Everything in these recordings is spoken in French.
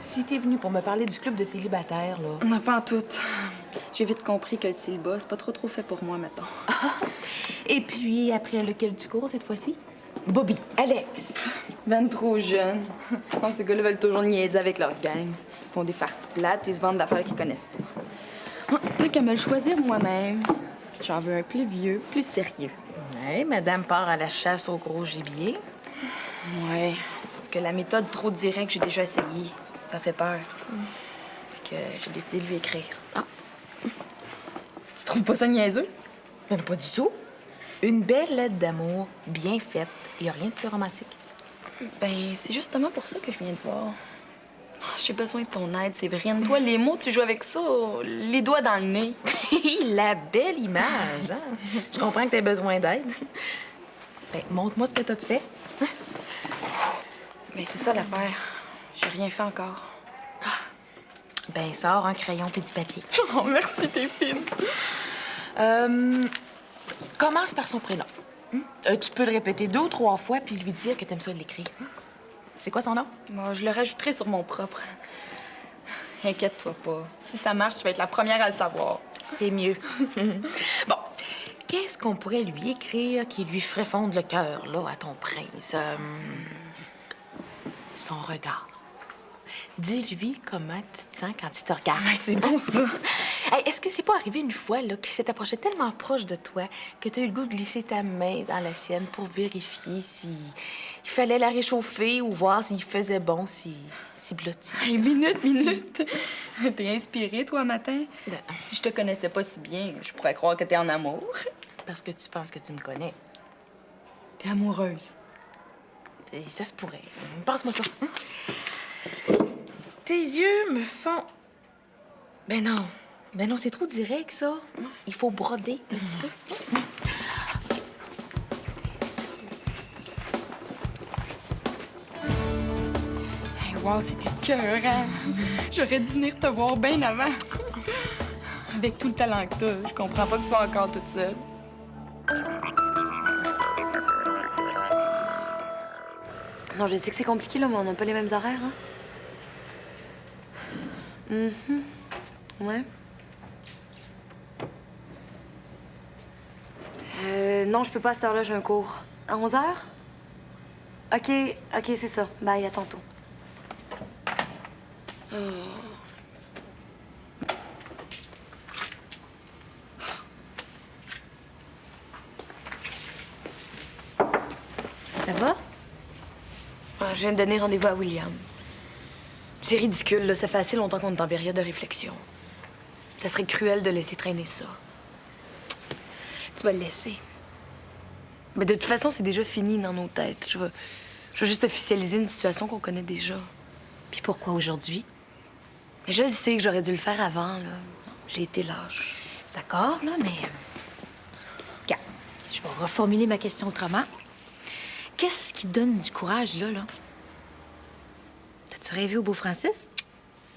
Si t'es venu pour me parler du club de célibataires, là... On n'a pas en tout. J'ai vite compris que le célibat, c'est pas trop fait pour moi, mettons. Et puis, après lequel tu cours cette fois-ci? Bobby, Alex. Ben trop jeune. Je pense que ces gars-là veulent toujours niaiser avec leur gang. Ils font des farces plates, ils se vendent d'affaires qu'ils connaissent pas. Tant qu'à me le choisir moi-même, j'en veux un plus vieux, plus sérieux. Ouais, madame part à la chasse au gros gibier. Ouais, sauf que la méthode trop directe, j'ai déjà essayé. Ça fait peur. Fait que j'ai décidé de lui écrire. Ah. Tu trouves pas ça niaiseux? Ben non, pas du tout. Une belle lettre d'amour, bien faite. Il a rien de plus romantique. Ben, c'est justement pour ça que je viens te voir. J'ai besoin de ton aide, Séverine. Toi, les mots, tu joues avec ça, les doigts dans le nez. La belle image, hein? Je comprends que t'aies besoin d'aide. Ben, montre-moi ce que t'as fait. Ben, c'est ça l'affaire. J'ai rien fait encore. Ben, sors un crayon puis du papier. Oh, merci, t'es fine. Commence par son prénom. Tu peux le répéter 2 ou 3 fois puis lui dire que t'aimes ça l'écrire. C'est quoi son nom? Moi, je le rajouterai sur mon propre. Inquiète-toi pas. Si ça marche, tu vas être la première à le savoir. C'est mieux. Bon, qu'est-ce qu'on pourrait lui écrire qui lui ferait fondre le cœur, là, à ton prince? Son regard. Dis-lui comment tu te sens quand il te regarde. Ah, c'est bon, ça. Hey, est-ce que c'est pas arrivé une fois là, qu'il s'est approché tellement proche de toi que tu as eu le goût de glisser ta main dans la sienne pour vérifier s'il fallait la réchauffer ou voir s'il faisait bon, si blotti? Hey, minute. T'es inspirée, toi, matin? Ben, Si je te connaissais pas si bien, je pourrais croire que t'es en amour. parce que tu penses que tu me connais. T'es amoureuse. Et ça se pourrait. Passe-moi ça. Tes yeux me font... Ben non, c'est trop direct, ça. Il faut broder un petit peu. Hey, wow, c'était écœurant. J'aurais dû venir te voir bien avant. Avec tout le talent que t'as, je comprends pas que tu sois encore toute seule. Non, je sais que c'est compliqué, là, mais on n'a pas les mêmes horaires, hein? Ouais. Non, je peux pas à cette heure-là, j'ai un cours. À 11 h? OK, c'est ça. Bye, à tantôt. Ça va? Je viens de donner rendez-vous à William. C'est ridicule, là. Ça fait assez longtemps qu'on est en période de réflexion. Ça serait cruel de laisser traîner ça. Tu vas le laisser. Mais de toute façon, c'est déjà fini dans nos têtes. Je veux juste officialiser une situation qu'on connaît déjà. Puis pourquoi aujourd'hui? Mais je sais que j'aurais dû le faire avant, là. J'ai été lâche. D'accord, là, mais... Regarde, je vais reformuler ma question autrement. Qu'est-ce qui donne du courage, là? T'as-tu rêvé au beau Francis?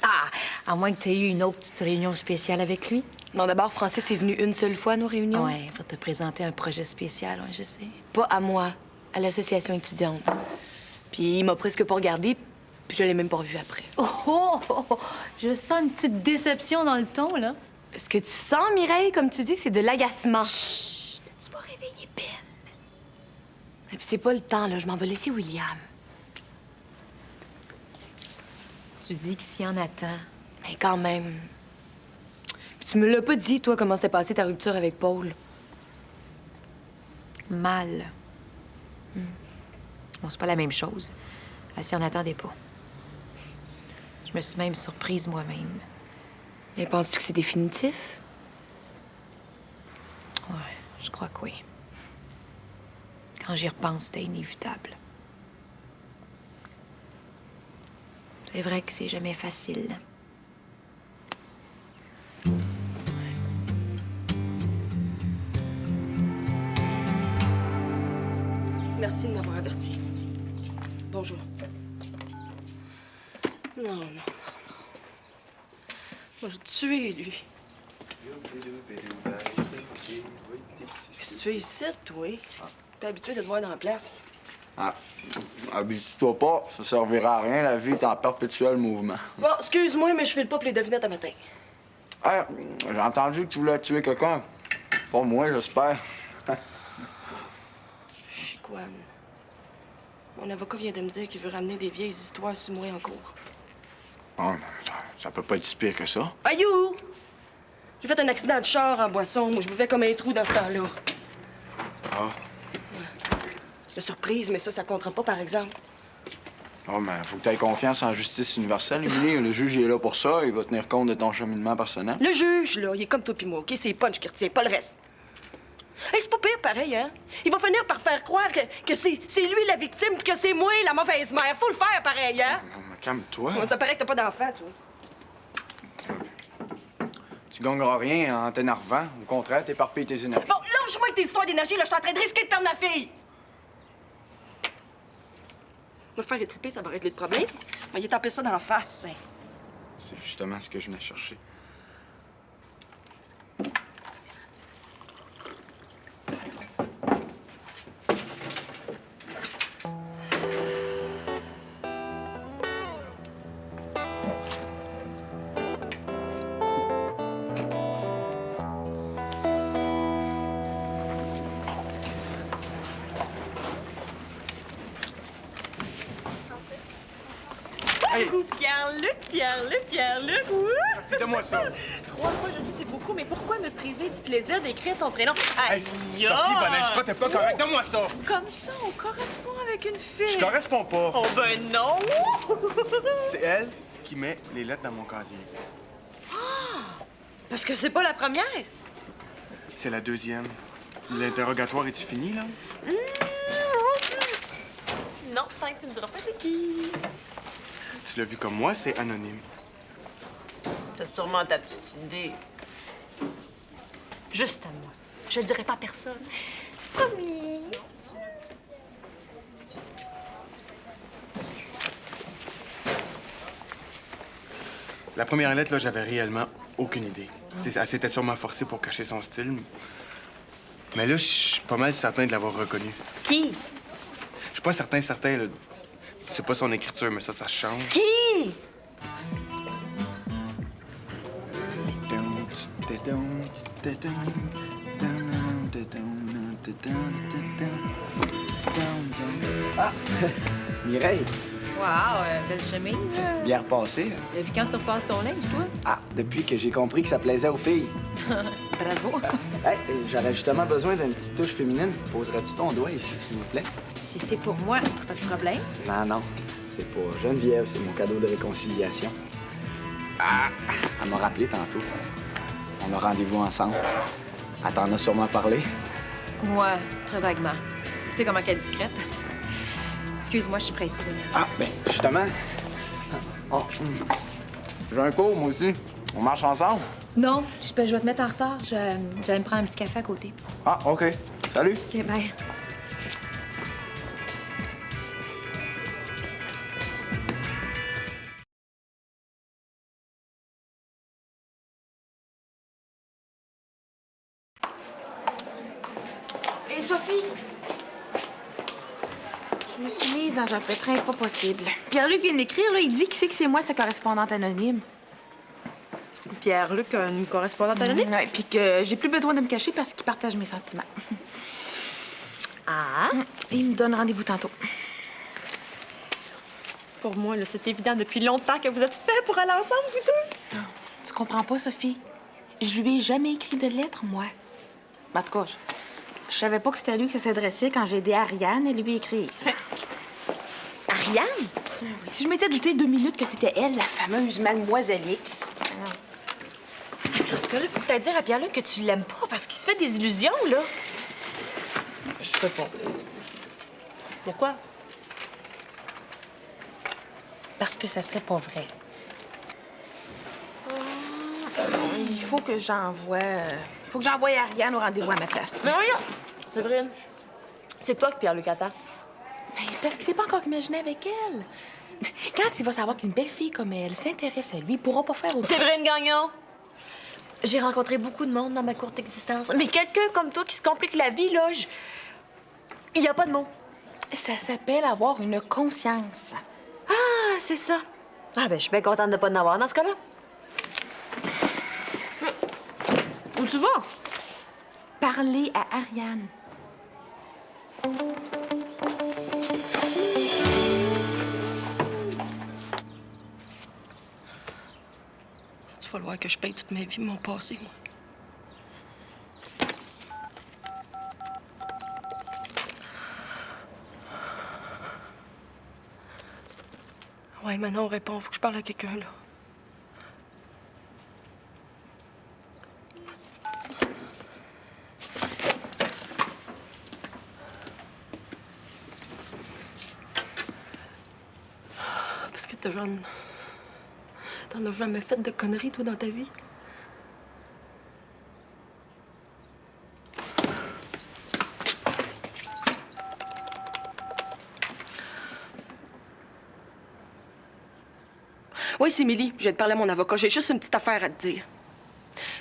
Ah, à moins que t'aies eu une autre petite réunion spéciale avec lui. Non, d'abord, Francis est venu une seule fois à nos réunions. Ouais, pour te présenter un projet spécial, ouais, je sais. Pas à moi, à l'association étudiante. Puis il m'a presque pas regardé, puis je l'ai même pas revu après. Oh! Je sens une petite déception dans le ton, là. Ce que tu sens, Mireille, comme tu dis, c'est de l'agacement. Chut! Tu vas réveiller Ben. Et puis c'est pas le temps, là. Je m'en vais laisser William. Tu dis qu'il s'y en attend. Mais quand même. Puis tu me l'as pas dit, toi, comment s'était passée ta rupture avec Paul. Mal. Bon, c'est pas la même chose. Elle s'y en attendait pas. Je me suis même surprise moi-même. Et penses-tu que c'est définitif? Ouais, je crois que oui. Quand j'y repense, c'était inévitable. C'est vrai que c'est jamais facile. Merci de m'avoir averti. Bonjour. Non. Moi, je tuer, lui. Qu'est-ce que tu fais ici, toi? T'es habitué de te voir dans la place. Ah, Habitue-toi pas, ça servira à rien, la vie est en perpétuel mouvement. Bon, excuse-moi, mais je file pas pour les devinettes à matin. Hey, j'ai entendu que tu voulais tuer quelqu'un. Pas moi, j'espère. Chicoine. Mon avocat vient de me dire qu'il veut ramener des vieilles histoires sur moi en cours. Oh, ça peut pas être si pire que ça. Ayou! J'ai fait un accident de char en boisson. Moi, je buvais comme un trou dans ce temps-là. Ah. De surprise, mais ça comptera pas, par exemple. Oh, mais faut que tu aies confiance en justice universelle, Émilie. Le juge, il est là pour ça. Il va tenir compte de ton cheminement personnel. Le juge, là, il est comme toi pis moi, OK? C'est Punch qui retient, pas le reste. Hey, c'est pas pire, pareil, hein? Il va finir par faire croire que c'est lui la victime pis que c'est moi la mauvaise mère. Faut le faire, pareil, hein? Non, mais calme-toi. Bon, ça paraît que t'as pas d'enfant, toi. Tu gagneras rien en t'énervant. Au contraire, t'éparpilles tes énergies. Bon, lâche-moi avec tes histoires d'énergie, là. Je suis en train de risquer de perdre ma fille. Me faire étriper, ça va régler le problème. Mais il est tapé ça dans la face, hein. C'est justement ce que je venais chercher. Hey. Pierre-Luc. Fais-moi ça. 3 fois, je sais, c'est beaucoup, mais pourquoi me priver du plaisir d'écrire ton prénom? Hey, Sophie Bonnet, t'es pas correct. Donne-moi ça. Comme ça, on correspond avec une fille. Je corresponds pas. Oh ben non! C'est elle qui met les lettres dans mon casier. Parce que c'est pas la première. C'est la deuxième. L'interrogatoire est-tu fini, là? Non, tant que tu me diras pas c'est qui. Tu l'as vu comme moi, c'est anonyme. T'as sûrement ta petite idée. Juste à moi. Je le dirai pas à personne. Promis. La première lettre, là, j'avais réellement aucune idée. T'sais, elle s'était sûrement forcée pour cacher son style. Mais là, je suis pas mal certain de l'avoir reconnu. Qui? Je suis pas certain, là. C'est pas son écriture, mais ça change. Qui? Ah! Mireille, Wow, belle chemise. bien repassé. Depuis quand tu repasses ton linge, toi? Ah, depuis que j'ai compris que ça plaisait aux filles. Bravo. Hey, j'aurais justement besoin d'une petite touche féminine. Poserais-tu ton doigt ici, s'il vous plaît? Si c'est pour moi, pas de problème. Non. C'est pour Geneviève, c'est mon cadeau de réconciliation. Ah! Elle m'a rappelé tantôt. On a rendez-vous ensemble. Elle t'en a sûrement parlé. Ouais, très vaguement. Tu sais comment qu'elle est discrète. Excuse-moi, je suis pressée, William. Ah, ben, justement. Oh, j'ai un cours, moi aussi. On marche ensemble? Non, je vais te mettre en retard. J'allais me prendre un petit café à côté. Ah, OK. Salut. OK, bye. Hé, Sophie! Je me suis mise dans un pétrin pas possible. Pierre-Luc vient de m'écrire, là. Il dit qu'il sait que c'est moi sa correspondante anonyme. Pierre-Luc, une correspondante anonyme? Ouais, puis que j'ai plus besoin de me cacher parce qu'il partage mes sentiments. Ah? Il me donne rendez-vous tantôt. Pour moi, là, c'est évident depuis longtemps que vous êtes faits pour aller ensemble, vous deux. Tu comprends pas, Sophie? Je lui ai jamais écrit de lettre, moi. En tout cas, je savais pas que c'était à lui que ça s'adressait quand j'ai aidé Ariane à lui écrire. Ariane? Oui, si je m'étais douté 2 minutes que c'était elle, la fameuse Mademoiselle X. Dans ce cas-là, faut que t'aies dire à Pierre-Luc que tu l'aimes pas parce qu'il se fait des illusions, là. Je peux pas. Pourquoi? Parce que ça serait pas vrai. Il faut que j'envoie... faut que j'envoie Ariane au rendez-vous à ma place. Mais voyons! Séverine, c'est toi que Pierre-Luc attend. Ben, parce qu'il s'est pas encore imaginé avec elle. Quand il va savoir qu'une belle fille comme elle s'intéresse à lui, il pourra pas faire autre chose. Séverine Gagnon! J'ai rencontré beaucoup de monde dans ma courte existence. Mais quelqu'un comme toi qui se complique la vie, là, il y a pas de mots. Ça s'appelle avoir une conscience. Ah, c'est ça. Ah, ben, je suis bien contente de pas en avoir dans ce cas-là. Où tu vas? Parler à Ariane. Il va falloir que je paye toute ma vie mon passé, moi. Ouais, maintenant, on répond. Faut que je parle à quelqu'un, là. Parce que t'en as jamais fait de conneries, toi, dans ta vie? Oui, c'est Émilie. Je vais te parler à mon avocat. J'ai juste une petite affaire à te dire.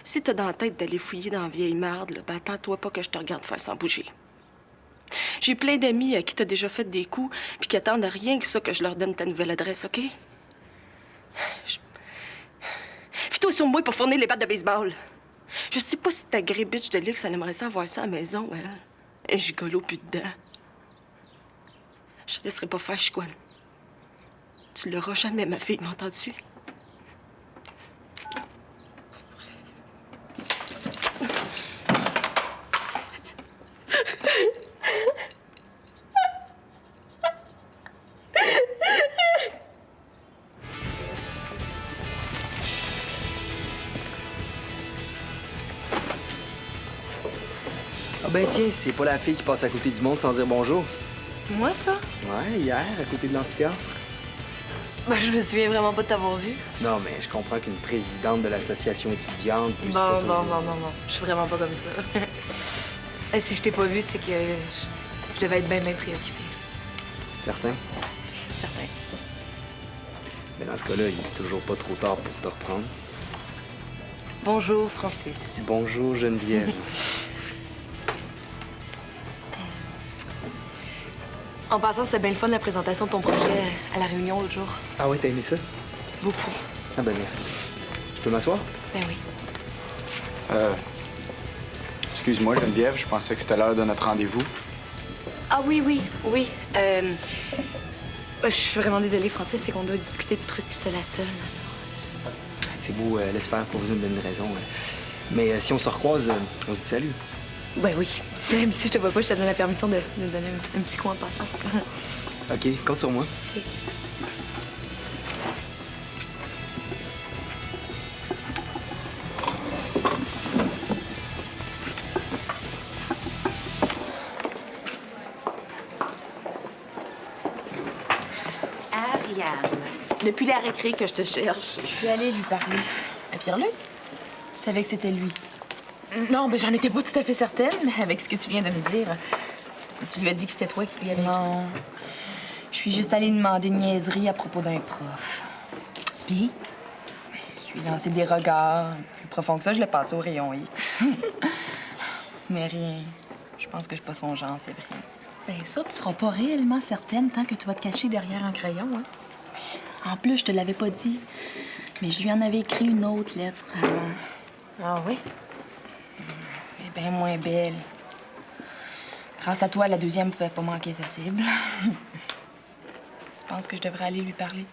Si t'as dans la tête d'aller fouiller dans la vieille marde, là, ben attends-toi pas que je te regarde faire sans bouger. J'ai plein d'amis à qui t'as déjà fait des coups puis qui attendent rien que ça que je leur donne ta nouvelle adresse, OK? Fie-toi sur moi pour fournir les battes de baseball. Je sais pas si ta gré bitch de luxe, elle aimerait ça avoir ça à la maison, elle. Un gigolo plus dedans. Je te laisserai pas faire chicoine. Tu l'auras jamais, ma fille, m'entends-tu? Ah ben tiens, c'est pas la fille qui passe à côté du monde sans dire bonjour. Moi, ça? Ouais, hier, à côté de l'amphithéâtre. Ben, je me souviens vraiment pas de t'avoir vu. Non, mais je comprends qu'une présidente de l'association étudiante puisse Bon, pas bon, toujours- bon, bon, bon. Je suis vraiment pas comme ça. Et si je t'ai pas vu, c'est que je devais être bien préoccupée. Certain. Certain. Mais dans ce cas-là, il est toujours pas trop tard pour te reprendre. Bonjour, Francis. Bonjour, Geneviève. En passant, c'était bien le fun, la présentation de ton projet à la réunion l'autre jour. Ah ouais, t'as aimé ça? Beaucoup. Ah ben merci. Je peux m'asseoir? Ben oui. Excuse-moi, Geneviève, je pensais que c'était l'heure de notre rendez-vous. Ah oui, oui, oui. Je suis vraiment désolée, Francis, c'est qu'on doit discuter de trucs seul à seul. C'est beau, laisse faire, pas besoin de donner une raison. Mais si on se recroise, on se dit salut. Ben oui. Même si je te vois pas, je te donne la permission de me donner un petit coup en passant. OK, compte sur moi. Ariane. Depuis la récré que je te cherche. Je suis allée lui parler. À Pierre-Luc? Tu savais que c'était lui. Non, ben j'en étais pas tout à fait certaine, mais avec ce que tu viens de me dire, tu lui as dit que c'était toi qui lui avais... Non. Je suis juste allée demander une niaiserie à propos d'un prof. Puis? Je lui ai lancé des regards. Plus profond que ça, je l'ai passé au rayon X. Mais rien. Je pense que je suis pas son genre, c'est vrai. Ben ça, tu seras pas réellement certaine tant que tu vas te cacher derrière un crayon, hein? En plus, je te l'avais pas dit. Mais je lui en avais écrit une autre lettre avant. Ah oui? Elle est bien moins belle. Grâce à toi, la deuxième pouvait pas manquer sa cible. Tu penses que je devrais aller lui parler?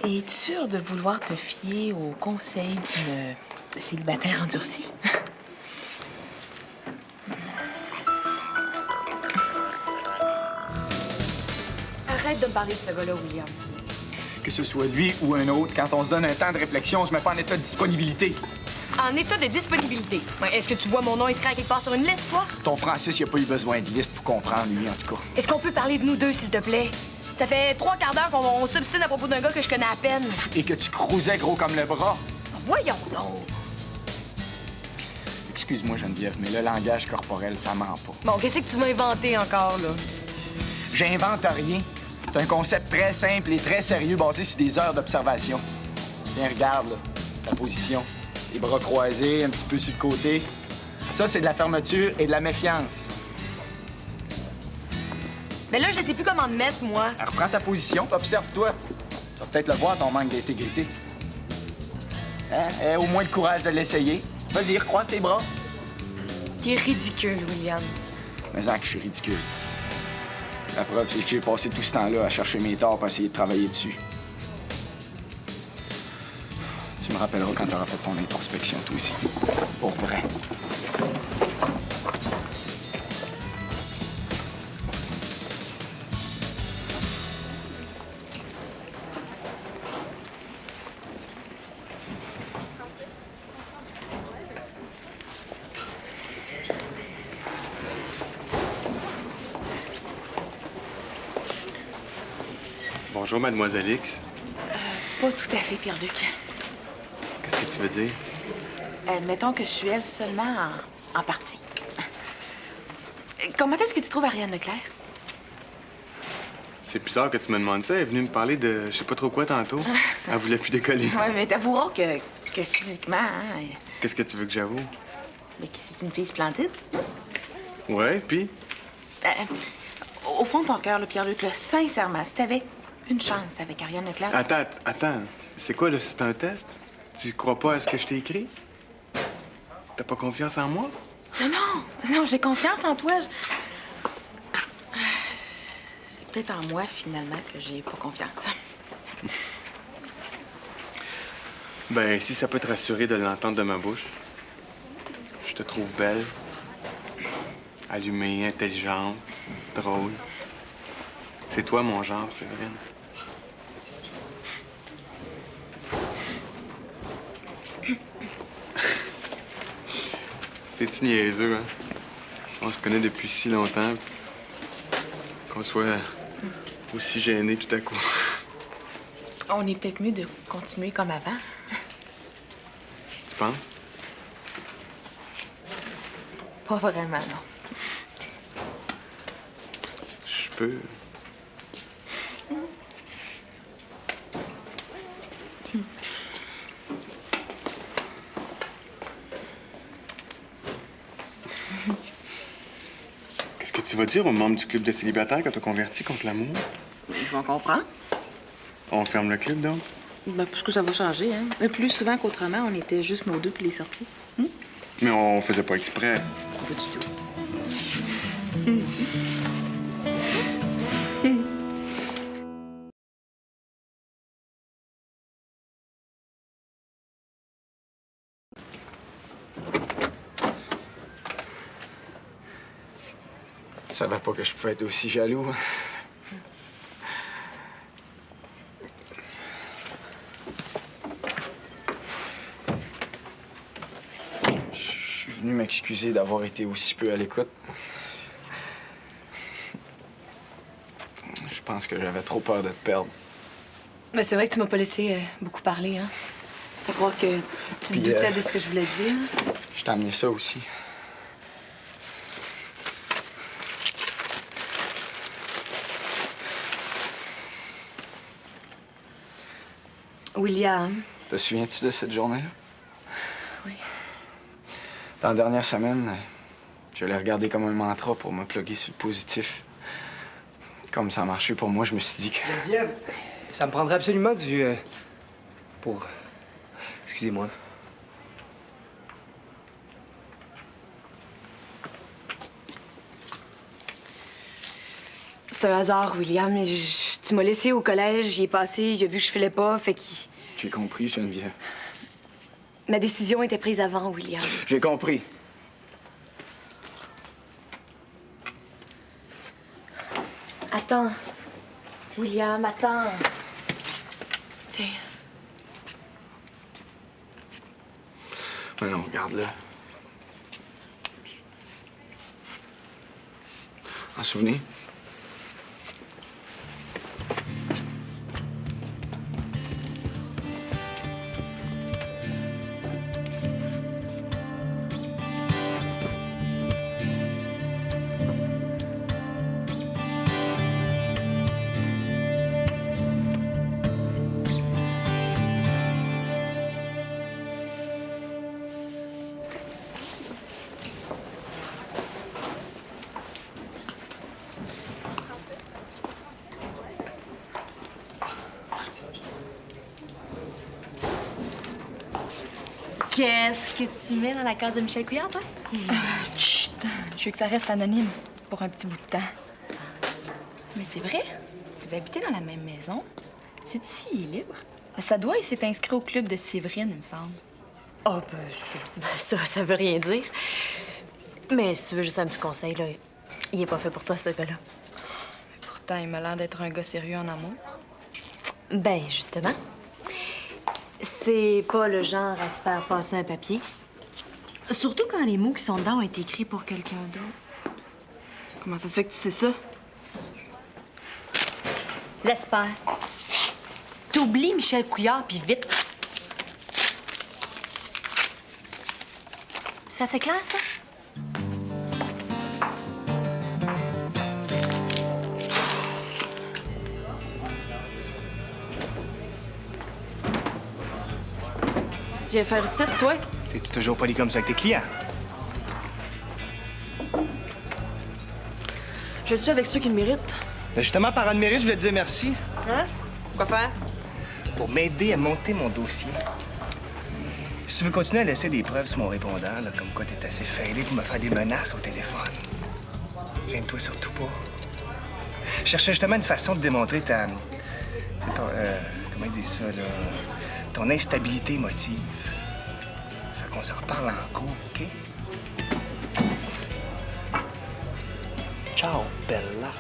Es-tu sûre de vouloir te fier au conseil d'une célibataire endurcie? Arrête de me parler de ce gars-là, William. Que ce soit lui ou un autre, quand on se donne un temps de réflexion, on se met pas en état de disponibilité. En état de disponibilité. Ouais, est-ce que tu vois mon nom inscrit à quelque part sur une liste, toi? Ton Francis, il a pas eu besoin de liste pour comprendre, lui, en tout cas. Est-ce qu'on peut parler de nous deux, s'il te plaît? Ça fait 3 quarts d'heure qu'on s'obstine à propos d'un gars que je connais à peine. Et que tu cruisais gros comme le bras. Voyons donc. Excuse-moi, Geneviève, mais le langage corporel, ça ment pas. Bon, qu'est-ce que tu vas inventer encore, là? J'invente rien. C'est un concept très simple et très sérieux basé sur des heures d'observation. Tiens, regarde, là, ta position. Les bras croisés, un petit peu sur le côté. Ça, c'est de la fermeture et de la méfiance. Mais là, je sais plus comment me mettre, moi. Alors, reprends ta position, puis observe-toi. Tu vas peut-être le voir, ton manque d'intégrité. Hein? Aie au moins le courage de l'essayer. Vas-y, recroise tes bras. T'es ridicule, William. Mais Zach, je suis ridicule. La preuve, c'est que j'ai passé tout ce temps-là à chercher mes torts pour essayer de travailler dessus. Tu me rappelleras quand tu auras fait ton introspection, toi aussi. Pour vrai. Bonjour, Mademoiselle X. Pas tout à fait, Pierre-Luc. Qu'est-ce que tu veux dire? Mettons que je suis elle seulement en partie. Comment est-ce que tu trouves Ariane Leclerc? C'est bizarre que tu me demandes ça. Elle est venue me parler de je sais pas trop quoi tantôt. Elle voulait plus décoller. Oui, mais t'avoueras que physiquement, hein, Qu'est-ce que tu veux que j'avoue? mais que c'est une fille splendide. Ouais, puis? Au fond de ton cœur, Pierre-Luc, là, sincèrement, si t'avais une chance avec Ariane Leclerc... Attends. C'est quoi, là? C'est un test? Tu crois pas à ce que je t'ai écrit? T'as pas confiance en moi? Non, j'ai confiance en toi. C'est peut-être en moi, finalement, que j'ai pas confiance. Ben, si ça peut te rassurer de l'entendre de ma bouche, je te trouve belle, allumée, intelligente, drôle. C'est toi mon genre, Séverine. C'est-tu niaiseux, hein? On se connaît depuis si longtemps, qu'on soit aussi gênés tout à coup. On est peut-être mieux de continuer comme avant. Tu penses? Pas vraiment, non. Je peux. Qu'est-ce que tu vas dire aux membres du club de célibataires quand t'as converti contre l'amour? Ils vont comprendre. On ferme le club, donc? Ben, parce que ça va changer, hein. Plus souvent qu'autrement, on était juste nos deux puis les sorties. Mais on faisait pas exprès. Pas du tout. Je savais pas que je pouvais être aussi jaloux. Je suis venu m'excuser d'avoir été aussi peu à l'écoute. Je pense que j'avais trop peur de te perdre. Ben, c'est vrai que tu m'as pas laissé beaucoup parler, hein. C'est à croire que tu te Puis, doutais de ce que je voulais te dire. Je t'ai amené ça aussi. William. Te souviens-tu de cette journée-là? Oui. Dans la dernière semaine, je l'ai regardé comme un mantra pour me plugger sur le positif. Comme ça a marché pour moi, je me suis dit que... Geneviève, ça me prendrait absolument du... pour... Excusez-moi. C'est un hasard, William. Tu m'as laissé au collège, il est passé, il a vu que je filais pas, fait qu'il... J'ai compris, Geneviève. Ma décision était prise avant, William. J'ai compris. Attends. William, attends. Tiens. Mais non, regarde-le. En souvenir? Qu'est-ce que tu mets dans la case de Michel Couillard, toi? Chut! Je veux que ça reste anonyme pour un petit bout de temps. Mais c'est vrai, vous habitez dans la même maison. C'est ici, il est libre. Mais ça doit, il s'est inscrit au club de Séverine, il me semble. Ah, ça veut rien dire. Mais si tu veux juste un petit conseil, là, il est pas fait pour toi, ce gars-là. Pourtant, il m'a l'air d'être un gars sérieux en amour. Ben, justement. C'est pas le genre à se faire passer un papier. Surtout quand les mots qui sont dedans ont été écrits pour quelqu'un d'autre. Comment ça se fait que tu sais ça? Laisse faire. T'oublies Michel Couillard, puis vite. C'est assez clair, ça? Qu'est-ce que tu viens faire ici, toi? T'es-tu toujours poli comme ça avec tes clients? Je le suis avec ceux qui le méritent. Ben justement, par un de mérite, je voulais te dire merci Hein? Quoi faire? pour m'aider à monter mon dossier. Si tu veux continuer à laisser des preuves sur mon répondant, là, comme quoi t'es assez fêlé pour me faire des menaces au téléphone, gêne-toi surtout pas. Je cherchais justement une façon de démontrer ta... c'est ton, comment ils disent ça, là? Ton instabilité émotive. Fait qu'on s'en reparle en cours, OK? Ciao, Bella.